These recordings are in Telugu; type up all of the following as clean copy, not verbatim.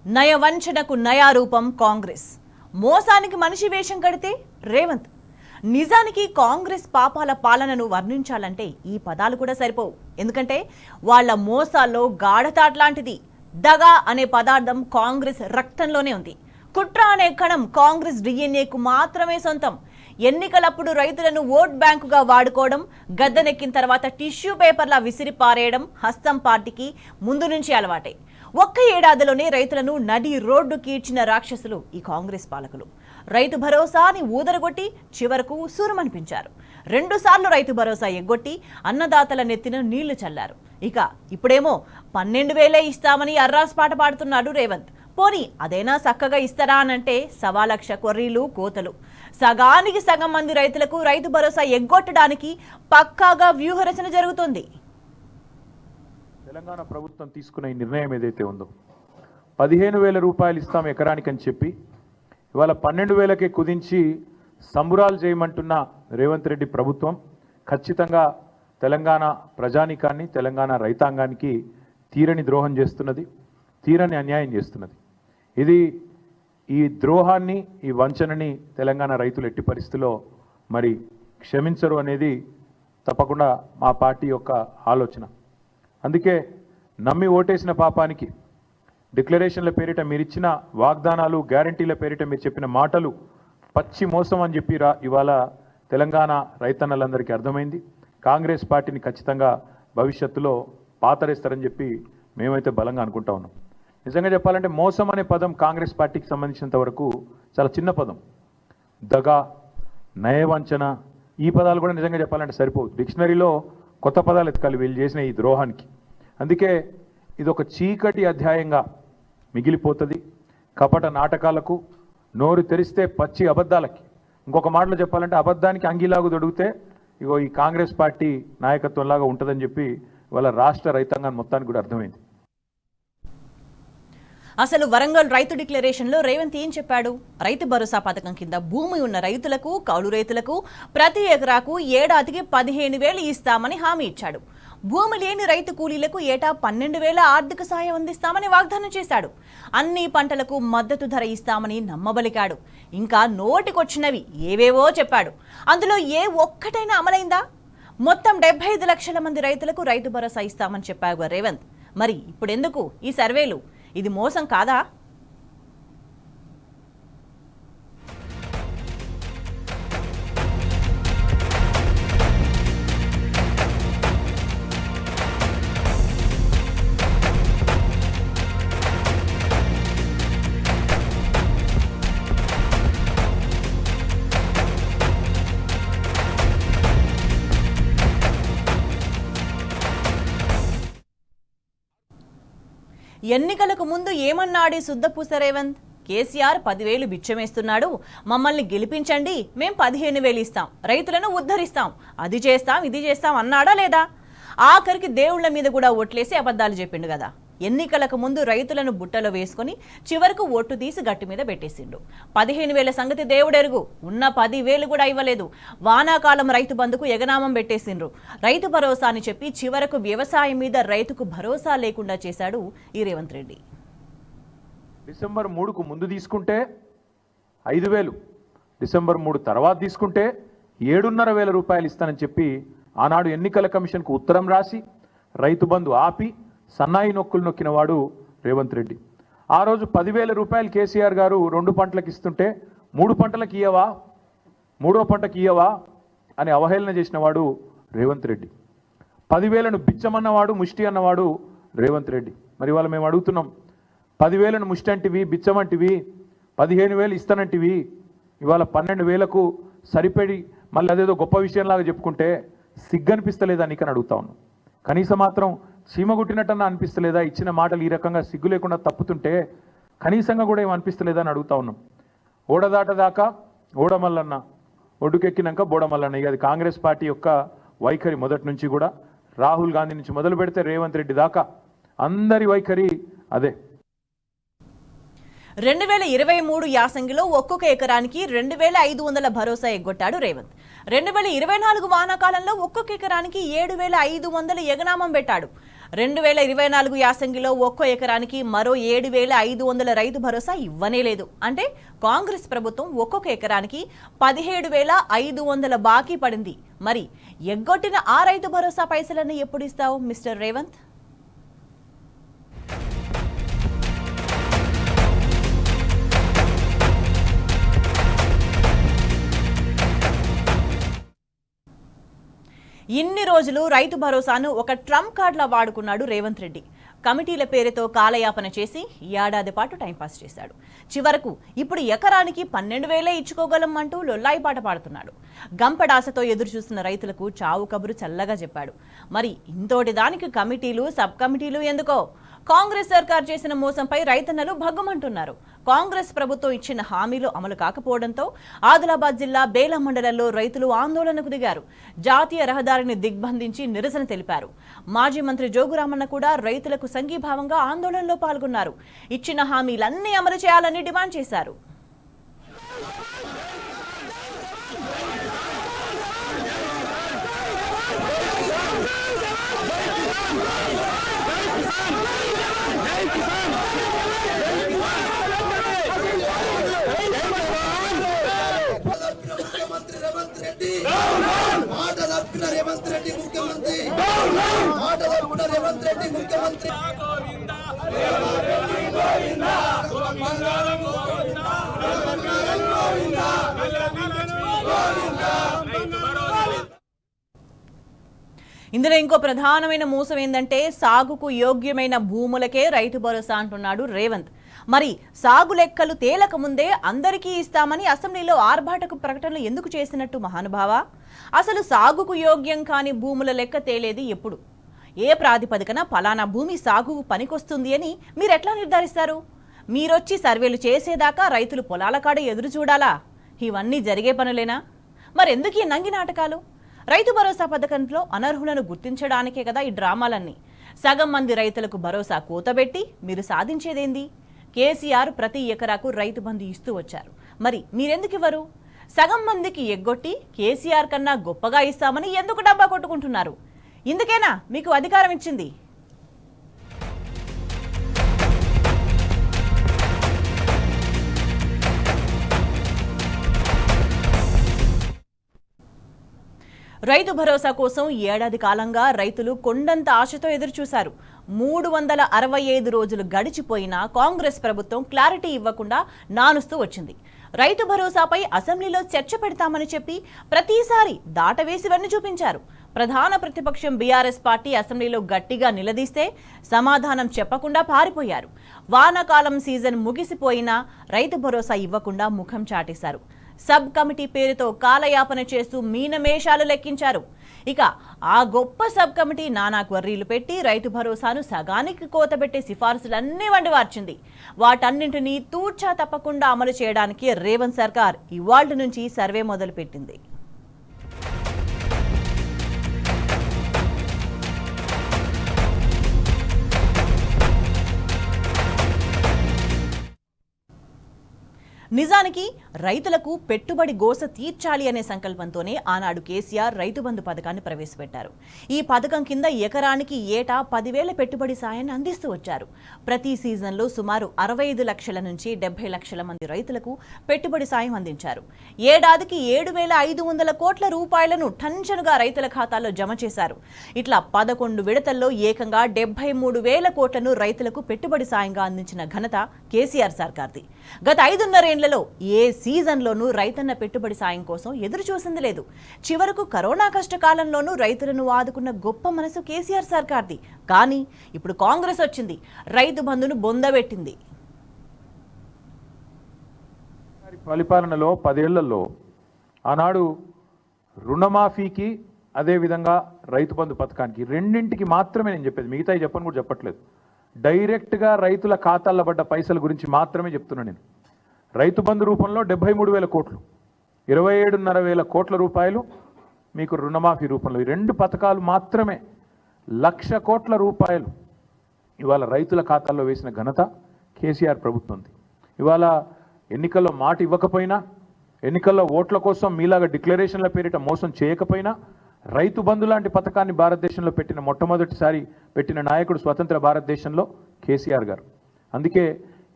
నయవంచనకు నయారూపం కాంగ్రెస్. మోసానికి మనిషి వేషం కడితే రేవంత్. నిజానికి కాంగ్రెస్ పాపాల పాలనను వర్ణించాలంటే ఈ పదాలు కూడా సరిపోవు. ఎందుకంటే వాళ్ళ మోసాల్లో గాఢతాట్లాంటిది. దగా అనే పదార్థం కాంగ్రెస్ రక్తంలోనే ఉంది. కుట్ర అనే కణం కాంగ్రెస్ డిఎన్ఏకు మాత్రమే సొంతం. ఎన్నికలప్పుడు రైతులను ఓట్ బ్యాంకుగా వాడుకోవడం, గద్దెనెక్కిన తర్వాత టిష్యూ పేపర్లా విసిరి పారేయడం హస్తం పార్టీకి ముందు నుంచి అలవాటే. ఒక్క ఏడాదిలోనే రైతులను నడి రోడ్డుకి ఇచ్చిన రాక్షసులు ఈ కాంగ్రెస్ పాలకులు. రైతు భరోసాని ఊదరగొట్టి చివరకు సురుమనిపించారు. 2 సార్లు రైతు భరోసా ఎగ్గొట్టి అన్నదాతల నెత్తిన నీళ్లు చల్లారు. ఇక ఇప్పుడేమో 12,000 ఇస్తామని అర్రాస్ పాట పాడుతున్నాడు రేవంత్. పోనీ అదైనా చక్కగా ఇస్తారా అనంటే 1,00,000 కొర్రీలు కోతలు. సగానికి సగం మంది రైతులకు రైతు భరోసా ఎగ్గొట్టడానికి పక్కాగా వ్యూహరచన జరుగుతుంది. తెలంగాణ ప్రభుత్వం తీసుకున్న ఈ నిర్ణయం ఏదైతే ఉందో 15,000 రూపాయలు ఇస్తాం ఎకరానికి అని చెప్పి ఇవాళ 12,000కే కుదించి సంబురాలు చేయమంటున్న రేవంత్ రెడ్డి ప్రభుత్వం ఖచ్చితంగా తెలంగాణ ప్రజానీకాన్ని, తెలంగాణ రైతాంగానికి తీరని ద్రోహం చేస్తున్నది, తీరని అన్యాయం చేస్తున్నది. ఈ ద్రోహాన్ని, ఈ వంచనని తెలంగాణ రైతులు ఎట్టి పరిస్థితిలో మరి క్షమించరు అనేది తప్పకుండా మా పార్టీ యొక్క ఆలోచన. అందుకే నమ్మి ఓటేసిన పాపానికి, డిక్లరేషన్ల పేరిట మీరు ఇచ్చిన వాగ్దానాలు, గ్యారంటీల పేరిట మీరు చెప్పిన మాటలు పచ్చి మోసం అని చెప్పి ఇవాళ తెలంగాణ రైతన్నలందరికీ అర్థమైంది. కాంగ్రెస్ పార్టీని ఖచ్చితంగా భవిష్యత్తులో పాతరేస్తారని చెప్పి మేమైతే బలంగా అనుకుంటా ఉన్నాం. నిజంగా చెప్పాలంటే మోసం అనే పదం కాంగ్రెస్ పార్టీకి సంబంధించినంత వరకు చాలా చిన్న పదం. దగా, నయవంచన, ఈ పదాలు కూడా నిజంగా చెప్పాలంటే సరిపోదు. డిక్షనరీలో కొత్త పదాలు ఎతకాలి వీళ్ళు చేసిన ఈ ద్రోహానికి. అందుకే ఇది ఒక చీకటి అధ్యాయంగా మిగిలిపోతుంది. కపట నాటకాలకు, నోరు తెరిస్తే పచ్చి అబద్ధాలకి. ఇంకొక మాటలో చెప్పాలంటే అబద్ధానికి అంగిలాగు దొడిగితే ఇగో ఈ కాంగ్రెస్ పార్టీ నాయకత్వంలాగా ఉంటుందని చెప్పి వాళ్ళ రాష్ట్ర రైతాంగాన్ని మొత్తానికి కూడా అర్థమైంది. అసలు వరంగల్ రైతు డిక్లరేషన్లో రేవంత్ ఏం చెప్పాడు? రైతు భరోసా పథకం కింద భూమి ఉన్న రైతులకు, కౌలు రైతులకు ప్రతి ఎకరాకు ఏడాదికి 15,000 ఇస్తామని హామీ ఇచ్చాడు. భూమి లేని రైతు కూలీలకు ఏటా 12,000 ఆర్థిక సాయం అందిస్తామని వాగ్దానం చేశాడు. అన్ని పంటలకు మద్దతు ధర ఇస్తామని నమ్మబలికాడు. ఇంకా నోటికొచ్చినవి ఏవేవో చెప్పాడు. అందులో ఏ ఒక్కటైనా అమలైందా? మొత్తం 75 లక్షల మంది రైతులకు రైతు భరోసా ఇస్తామని చెప్పాడు రేవంత్. మరి ఇప్పుడెందుకు ఈ సర్వేలు? ఇది మోసం కాదా? ఎన్నికలకు ముందు ఏమన్నాడు శుద్ధపూస రేవంత్? కేసీఆర్ 10,000 బిచ్చమేస్తున్నాడు, మమ్మల్ని గెలిపించండి, మేం 15,000 ఇస్తాం, రైతులను ఉద్ధరిస్తాం, అది చేస్తాం, ఇది చేస్తాం అన్నాడా లేదా? ఆఖరికి దేవుళ్ల మీద కూడా ఓట్లేసి అబద్ధాలు చెప్పిండు కదా. ఎన్నికలకు ముందు రైతులను బుట్టలో వేసుకొని చివరకు ఓటు తీసి గట్టి మీద పెట్టేసిండు. 15,000 సంగతి దేవుడెరుగు. ఉన్న 10,000 కూడా ఇవ్వలేదు. వానాకాలం రైతు బంధుకు ఎగనామం పెట్టేసిండ్రు. రైతు భరోసా అని చెప్పి చివరకు వ్యవసాయం మీద రైతుకు భరోసా లేకుండా చేశాడు ఈ రేవంత్ రెడ్డి. డిసెంబర్ 3కు ముందు తీసుకుంటే 5,000, డిసెంబర్ 3 తర్వాత తీసుకుంటే 7,500 రూపాయలు ఇస్తానని చెప్పి ఆనాడు ఎన్నికల కమిషన్కు ఉత్తరం రాసి రైతు బంధు ఆపి సన్నాయి నొక్కులు నొక్కిన వాడు రేవంత్ రెడ్డి. ఆ రోజు 10,000 రూపాయలు కేసీఆర్ గారు 2 పంటలకు ఇస్తుంటే 3 పంటలకు ఇయ్యవా, 3వ పంటకు ఇయ్యవా అని అవహేళన చేసిన వాడు రేవంత్ రెడ్డి. 10,000ను బిచ్చమన్నవాడు, ముష్టి అన్నవాడు రేవంత్ రెడ్డి. మరి ఇవాళ మేము అడుగుతున్నాం, 10,000ను ముష్టి అంటివి, బిచ్చమంటివి, 15,000 ఇస్తానంటివి, ఇవాళ 12,000కు సరిపడి మళ్ళీ అదేదో గొప్ప విషయంలాగా చెప్పుకుంటే సిగ్గనిపిస్తలేదా నీకని అడుగుతా ఉన్నాం. కనీసం మాత్రం చీమగుట్టినట్టన్నా అనిపిస్తలేదా? ఇచ్చిన మాటలు ఈ రకంగా సిగ్గు లేకుండా తప్పుతుంటే కనీసంగా కూడా ఏం అనిపిస్తలేదా అని అడుగుతా ఉన్నాం. ఓడదాటదాకా ఓడమల్లన్న, ఒడ్డుకెక్కినాక బోడమల్లన్న. ఇక అది కాంగ్రెస్ పార్టీ యొక్క వైఖరి మొదటి నుంచి కూడా. రాహుల్ గాంధీ నుంచి మొదలు పెడితే రేవంత్ రెడ్డి దాకా అందరి వైఖరి అదే. 2023 యాసంగిలో ఒక్కొక్క ఎకరానికి 2,500 భరోసా ఎగ్గొట్టాడు రేవంత్. 2024 వానాకాలంలో ఒక్కొక్క ఎకరానికి 7,500 ఎగనామం పెట్టాడు. 2024 యాసంగిలో ఒక్కో ఎకరానికి మరో 7,500 రైతు భరోసా ఇవ్వనే లేదు. అంటే కాంగ్రెస్ ప్రభుత్వం ఒక్కొక్క ఎకరానికి 17,500 బాకీ పడింది. మరి ఎగ్గొట్టిన ఆ రైతు భరోసా పైసలను ఎప్పుడు ఇస్తావు మిస్టర్ రేవంత్? ఇన్ని రోజులు రైతు భరోసాను ఒక ట్రంప్ కార్డులా వాడుకున్నాడు రేవంత్ రెడ్డి. కమిటీల పేరుతో కాలయాపన చేసి ఏడాది పాటు టైంపాస్ చేశాడు. చివరకు ఇప్పుడు ఎకరానికి 12,000 ఇచ్చుకోగలం అంటూ లొల్లాయి పాట పాడుతున్నాడు. గంపడాసతో ఎదురు చూస్తున్న రైతులకు చావు కబురు చల్లగా చెప్పాడు. మరి ఇంతోటి దానికి కమిటీలు, సబ్ కమిటీలు ఎందుకో? కాంగ్రెస్ సర్కార్ చేసిన మోసంపై రైతన్నలు భగ్గుమంటున్నారు. కాంగ్రెస్ ప్రభుత్వం ఇచ్చిన హామీలు అమలు కాకపోవడంతో ఆదిలాబాద్ జిల్లా బేల మండలంలో రైతులు ఆందోళనకు దిగారు. జాతీయ రహదారిని దిగ్బంధించి నిరసన తెలిపారు. మాజీ మంత్రి జోగురామన్న కూడా రైతులకు సంఘీభావంగా ఆందోళనలో పాల్గొన్నారు. ఇచ్చిన హామీలన్నీ అమలు చేయాలని డిమాండ్ చేశారు. ముఖ్యమంత్రి రేవంత్ రెడ్డి మాట తప్పిన రేవంత్ రెడ్డి ముఖ్యమంత్రి మాట తప్పిన రేవంత్ రెడ్డి ముఖ్యమంత్రి ఇందులో ఇంకో ప్రధానమైన మోసం ఏంటంటే సాగుకు యోగ్యమైన భూములకే రైతు భరోసా అంటున్నాడు రేవంత్. మరి సాగు లెక్కలు తేలక ముందే అందరికీ ఇస్తామని అసెంబ్లీలో ఆర్భాటకు ప్రకటనలు ఎందుకు చేసినట్టు మహానుభావ? అసలు సాగుకు యోగ్యం కాని భూముల లెక్క తేలేది ఎప్పుడు? ఏ ప్రాతిపదికన ఫలానా భూమి సాగుకు పనికొస్తుంది అని మీరు ఎట్లా నిర్ధారిస్తారు? మీరొచ్చి సర్వేలు చేసేదాకా రైతులు పొలాల కాడ ఎదురు చూడాలా? ఇవన్నీ జరిగే పనులేనా? మరెందుకు ఈ నంగి నాటకాలు? రైతు భరోసా పథకంలో అనర్హులను గుర్తించడానికే కదా ఈ డ్రామాలన్నీ. సగం మంది రైతులకు భరోసా కూతబెట్టి మీరు సాధించేదేంది? కేసీఆర్ ప్రతి ఎకరాకు రైతు బంధు ఇస్తూ వచ్చారు. మరి మీరెందుకు ఇవ్వరు? సగం మందికి ఎగ్గొట్టి కేసీఆర్ కన్నా గొప్పగా ఇస్తామని ఎందుకు డబ్బా కొట్టుకుంటున్నారు? ఇందుకేనా మీకు అధికారం ఇచ్చింది? రైతు భరోసా కోసం ఏడాది కాలంగా రైతులు కొండంత ఆశతో ఎదురుచూశారు. 365 రోజులు గడిచిపోయినా కాంగ్రెస్ ప్రభుత్వం క్లారిటీ ఇవ్వకుండా నానుస్తూ వచ్చింది. రైతు భరోసాపై అసెంబ్లీలో చర్చ పెడతామని చెప్పి ప్రతిసారి దాటవేసి వెన్ను చూపించారు. ప్రధాన ప్రతిపక్షం బీఆర్ఎస్ పార్టీ అసెంబ్లీలో గట్టిగా నిలదీస్తే సమాధానం చెప్పకుండా పారిపోయారు. వానాకాలం సీజన్ ముగిసిపోయినా రైతు భరోసా ఇవ్వకుండా ముఖం చాటేశారు. సబ్ కమిటీ పేరుతో కాలయాపన చేస్తూ మీనమేషాలు లెక్కించారు. ఇక ఆ గొప్ప సబ్ కమిటీ నానా క్వర్రీలు పెట్టి రైతు భరోసాను సగానికి కోతబెట్టే సిఫార్సులన్నీ వండివార్చింది. వాటన్నింటినీ తూర్చా తప్పకుండా అమలు చేయడానికి రేవంత్ సర్కార్ ఇవాళ్టి నుంచి సర్వే మొదలుపెట్టింది. నిజానికి రైతులకు పెట్టుబడి గోస తీర్చాలి అనే సంకల్పంతోనే ఆనాడు కేసీఆర్ రైతు బంధు పథకాన్ని ప్రవేశపెట్టారు. ఈ పథకం కింద ఎకరానికి ఏటా 10,000 పెట్టుబడి సాయాన్ని అందిస్తూ వచ్చారు. ప్రతి సీజన్లో సుమారు 65 లక్షల నుంచి 70 లక్షల మంది రైతులకు పెట్టుబడి సాయం అందించారు. ఏడాదికి 7,500 కోట్ల రూపాయలను టంచనుగా రైతుల ఖాతాల్లో జమ చేశారు. ఇట్లా 11 విడతల్లో ఏకంగా 73,000 కోట్లను రైతులకు పెట్టుబడి సాయంగా అందించిన ఘనత కేసీఆర్ సర్కార్ది. గత 5.5 ఏళ్లలో ఏ సీజన్లోనూ రైతన్న పెట్టుబడి సాయం కోసం ఎదురు చూసింది లేదు. చివరకు కరోనా కష్టకాలంలోనూ రైతులను ఆదుకున్న గొప్ప మనసు కేసీఆర్ సర్కార్ది. కానీ ఇప్పుడు కాంగ్రెస్ వచ్చింది, రైతు బంధును బొందబెట్టింది. పరిపాలనలో 10 ఏళ్లలో ఆనాడు రుణమాఫీకి అదేవిధంగా రైతు బంధు పథకానికి రెండింటికి మాత్రమే నేను చెప్పేది, మిగతా చెప్పని కూడా చెప్పట్లేదు. డైరెక్ట్గా రైతుల ఖాతాల్లో పడ్డ పైసల గురించి మాత్రమే చెప్తున్నాను నేను. రైతు బంధు రూపంలో 73,000 కోట్లు, 27,500 కోట్ల రూపాయలు మీకు రుణమాఫీ రూపంలో. ఈ 2 పథకాలు మాత్రమే 1,00,000 కోట్ల రూపాయలు ఇవాళ రైతుల ఖాతాల్లో వేసిన ఘనత కేసీఆర్ ప్రభుత్వంది. ఇవాళ ఎన్నికల్లో మాట ఇవ్వకపోయినా, ఎన్నికల్లో ఓట్ల కోసం మీలాగా డిక్లరేషన్ల పేరిట మోసం చేయకపోయినా రైతు బంధు లాంటి పథకాన్ని భారతదేశంలో పెట్టిన మొట్టమొదటిసారి పెట్టిన నాయకుడు స్వతంత్ర భారతదేశంలో కేసీఆర్ గారు. అందుకే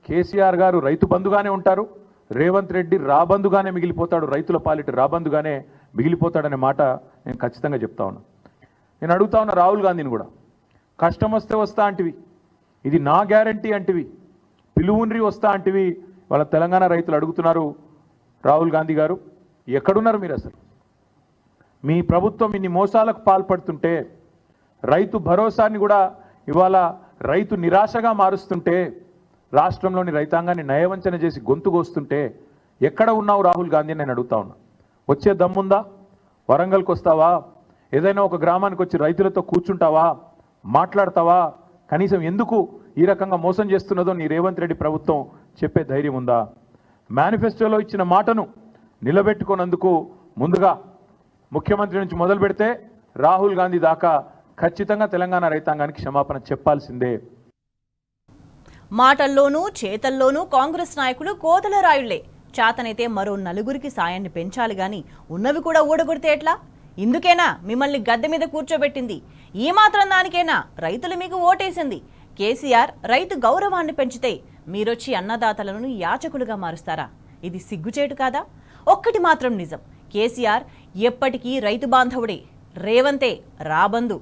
కేసీఆర్ గారు రైతు బంధుగానే ఉంటారు, రేవంత్ రెడ్డి రాబందుగానే మిగిలిపోతాడు, రైతుల పాలిట రాబందుగానే మిగిలిపోతాడనే మాట నేను ఖచ్చితంగా చెప్తా ఉన్నా. నేను అడుగుతా ఉన్నా రాహుల్ గాంధీని కూడా, కష్టం వస్తే వస్తా అంటివి, ఇది నా గ్యారంటీ అంటివి, పిలువుండ్రి వస్తా అంటివి. వాళ్ళ తెలంగాణ రైతులు అడుగుతున్నారు, రాహుల్ గాంధీ గారు ఎక్కడున్నారు మీరు? అసలు మీ ప్రభుత్వం ఇన్ని మోసాలకు పాల్పడుతుంటే, రైతు భరోసాని కూడా ఇవాళ రైతు నిరాశగా మారుస్తుంటే, రాష్ట్రంలోని రైతాంగాన్ని నయవంచన చేసి గొంతుకొస్తుంటే ఎక్కడ ఉన్నావు రాహుల్ గాంధీ నేను అడుగుతా ఉన్నా. వచ్చే దమ్ముందా? వరంగల్కి వస్తావా? ఏదైనా ఒక గ్రామానికి వచ్చి రైతులతో కూర్చుంటావా? మాట్లాడతావా? కనీసం ఎందుకు ఈ రకంగా మోసం చేస్తున్నదో నీ రేవంత్ రెడ్డి ప్రభుత్వం చెప్పే ధైర్యం ఉందా? మేనిఫెస్టోలో ఇచ్చిన మాటను నిలబెట్టుకున్నందుకు ముందుగా ముఖ్యమంత్రి నుంచి మొదలు పెడితే రాహుల్ గాంధీ దాకా ఖచ్చితంగా తెలంగాణ రైతాంగానికి క్షమాపణ చెప్పాల్సిందే. మాటల్లోనూ చేతల్లోనూ కాంగ్రెస్ నాయకులు కోతల రాయుళ్లే. చేతనైతే మరో నలుగురికి సాయాన్ని పెంచాలి గాని ఉన్నవి కూడా ఊడగొడితే ఎట్లా? ఇందుకేనా మిమ్మల్ని గద్దె మీద కూర్చోబెట్టింది? ఈ మాత్రం దానికేనా రైతులు మీకు ఓటేసింది? కేసీఆర్ రైతు గౌరవాన్ని పెంచితే మీరొచ్చి అన్నదాతలను యాచకులుగా మారుస్తారా? ఇది సిగ్గుచేటు కాదా? ఒక్కటి మాత్రం నిజం, కేసీఆర్ ఎప్పటికీ రైతు బాంధవుడే, రేవంతే రాబందు.